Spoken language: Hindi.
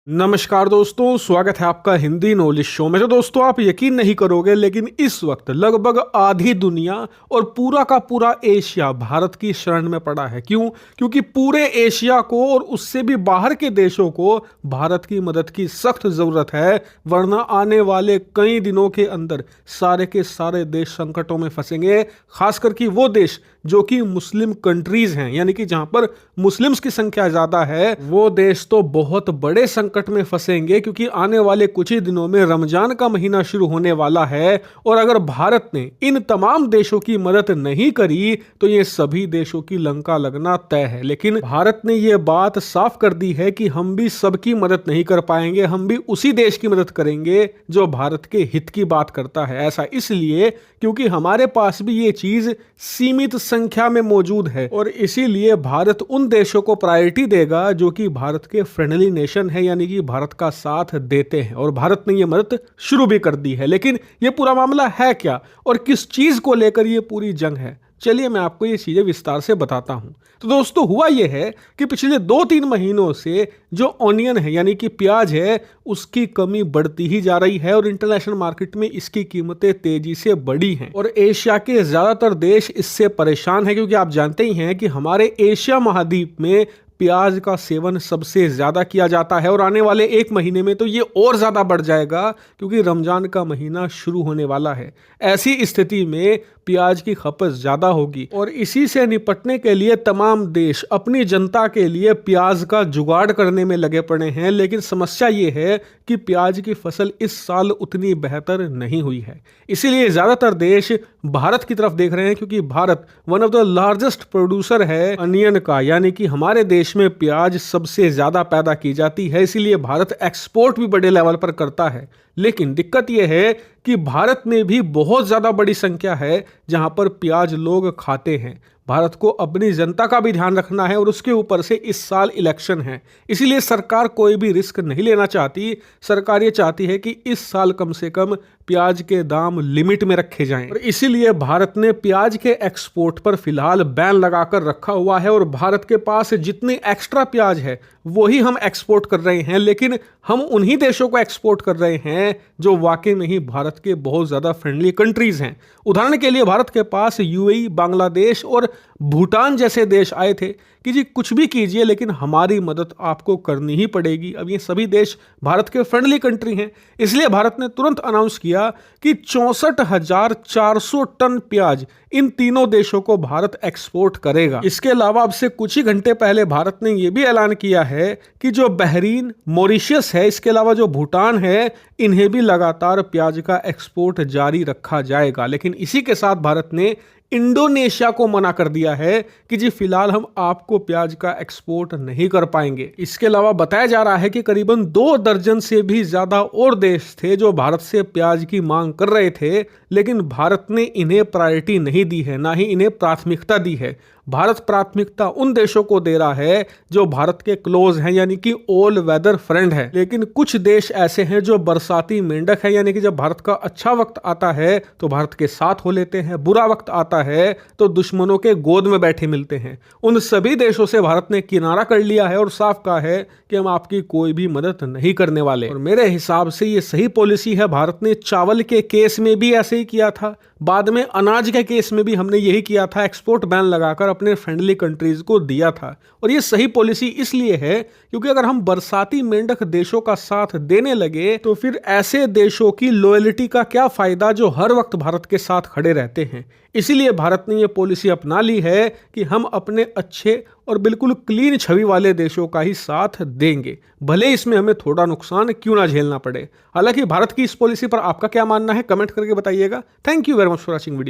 नमस्कार दोस्तों, स्वागत है आपका हिंदी नॉलेज शो में। तो दोस्तों, आप यकीन नहीं करोगे लेकिन इस वक्त लगभग आधी दुनिया और पूरा का पूरा एशिया भारत की शरण में पड़ा है। क्यों? क्योंकि पूरे एशिया को और उससे भी बाहर के देशों को भारत की मदद की सख्त ज़रूरत है, वरना आने वाले कई दिनों के अंदर सारे के सारे देश संकटों में फंसेंगे। खासकर कि वो देश जो कि मुस्लिम कंट्रीज हैं, यानी कि जहां पर मुस्लिम्स की संख्या ज़्यादा है, वो देश तो बहुत बड़े संकट में फंसेंगे। क्योंकि आने वाले कुछ ही दिनों में रमजान का महीना शुरू होने वाला है और अगर भारत ने इन तमाम देशों की मदद नहीं करी तो ये सभी देशों की लंका लगना तय है। लेकिन भारत ने ये बात साफ कर दी है कि हम भी सबकी मदद नहीं कर पाएंगे, हम भी उसी देश की मदद करेंगे जो भारत के हित की बात करता है। ऐसा इसलिए क्योंकि हमारे पास भी ये चीज सीमित संख्या में मौजूद है और इसीलिए भारत उन देशों को प्रायोरिटी देगा जो कि भारत के फ्रेंडली नेशन है, यानी कि भारत का साथ देते हैं। और भारत ने ये मदद शुरू भी कर दी है। लेकिन ये पूरा मामला है क्या और किस चीज को लेकर ये पूरी जंग है, चलिए मैं आपको ये चीजें विस्तार से बताता हूं। तो दोस्तों, हुआ यह है कि पिछले 2-3 महीनों से जो ऑनियन है यानी कि प्याज है, उसकी कमी बढ़ती ही जा रही है और इंटरनेशनल मार्केट में इसकी कीमतें तेजी से बढ़ी हैं और एशिया के ज्यादातर देश इससे परेशान हैं। क्योंकि आप जानते ही हैं कि हमारे एशिया महाद्वीप में प्याज का सेवन सबसे ज्यादा किया जाता है और आने वाले 1 महीने में तो ये और ज्यादा बढ़ जाएगा क्योंकि रमजान का महीना शुरू होने वाला है। ऐसी स्थिति में प्याज की खपत ज्यादा होगी और इसी से निपटने के लिए तमाम देश अपनी जनता के लिए प्याज का जुगाड़ करने में लगे पड़े हैं। लेकिन समस्या ये है कि प्याज की फसल इस साल उतनी बेहतर नहीं हुई है, इसीलिए ज्यादातर देश भारत की तरफ देख रहे हैं। क्योंकि Bharat one of the largest producer है अनियन का, यानी कि हमारे देश में प्याज सबसे ज्यादा पैदा की जाती है, इसीलिए भारत एक्सपोर्ट भी बड़े लेवल पर करता है। लेकिन दिक्कत यह है कि भारत में भी बहुत ज्यादा बड़ी संख्या है जहां पर प्याज लोग खाते हैं। भारत को अपनी जनता का भी ध्यान रखना है और उसके ऊपर से इस साल इलेक्शन है, इसीलिए सरकार कोई भी रिस्क नहीं लेना चाहती। सरकार ये चाहती है कि इस साल कम से कम प्याज के दाम लिमिट में रखे जाएं और इसीलिए भारत ने प्याज के एक्सपोर्ट पर फिलहाल बैन लगाकर रखा हुआ है और भारत के पास जितनी एक्स्ट्रा प्याज है वही हम एक्सपोर्ट कर रहे हैं। लेकिन हम उन्हीं देशों को एक्सपोर्ट कर रहे हैं जो वाकई में ही भारत के बहुत ज़्यादा फ्रेंडली कंट्रीज हैं। उदाहरण के लिए भारत के पास यूएई, बांग्लादेश और भूटान जैसे देश आए थे कि जी कुछ भी कीजिए लेकिन हमारी मदद आपको करनी ही पड़ेगी। अब ये सभी देश भारत के फ्रेंडली कंट्री हैं, इसलिए भारत ने तुरंत अनाउंस किया कि 64,400 टन प्याज इन तीनों देशों को भारत एक्सपोर्ट करेगा। इसके अलावा अब से कुछ ही घंटे पहले भारत ने यह भी ऐलान किया है कि जो बहरीन, मॉरिशस है, इसके अलावा जो भूटान है, इन्हें भी लगातार प्याज का एक्सपोर्ट जारी रखा जाएगा। लेकिन इसी के साथ भारत ने इंडोनेशिया को मना कर दिया है कि जी फिलहाल हम आपको प्याज का एक्सपोर्ट नहीं कर पाएंगे। इसके अलावा बताया जा रहा है कि करीबन 2 दर्जन से भी ज्यादा और देश थे जो भारत से प्याज की मांग कर रहे थे, लेकिन भारत ने इन्हें प्रायोरिटी नहीं दी है, ना ही इन्हें प्राथमिकता दी है। भारत प्राथमिकता उन देशों को दे रहा है जो भारत के क्लोज हैं, यानी कि ऑल वेदर फ्रेंड है। लेकिन कुछ देश ऐसे हैं जो बरसाती मेंढक है, यानी कि जब भारत का अच्छा वक्त आता है तो भारत के साथ हो लेते हैं, बुरा वक्त आता है तो दुश्मनों के गोद में बैठे मिलते हैं। उन सभी देशों से भारत ने किनारा कर लिया है और साफ कहा है कि हम आपकी कोई भी मदद नहीं करने वाले। और मेरे हिसाब से ये सही पॉलिसी है। भारत ने चावल के केस में भी ऐसे ही किया था, बाद में अनाज के केस में भी हमने यही किया था, एक्सपोर्ट बैन लगाकर अपने फ्रेंडली कंट्रीज को दिया था। और ये सही पॉलिसी इसलिए है क्योंकि अगर हम बरसाती मेंढक देशों का साथ देने लगे तो फिर ऐसे देशों की लॉयल्टी का क्या फायदा जो हर वक्त भारत के साथ खड़े रहते हैं। इसीलिए भारत ने ये पॉलिसी अपना ली है कि हम अपने अच्छे और बिल्कुल क्लीन छवि वाले देशों का ही साथ देंगे, भले इसमें हमें थोड़ा नुकसान क्यों ना झेलना पड़े। हालांकि भारत की इस पॉलिसी पर आपका क्या मानना है, कमेंट करके बताइएगा। Thank you very much for watching video.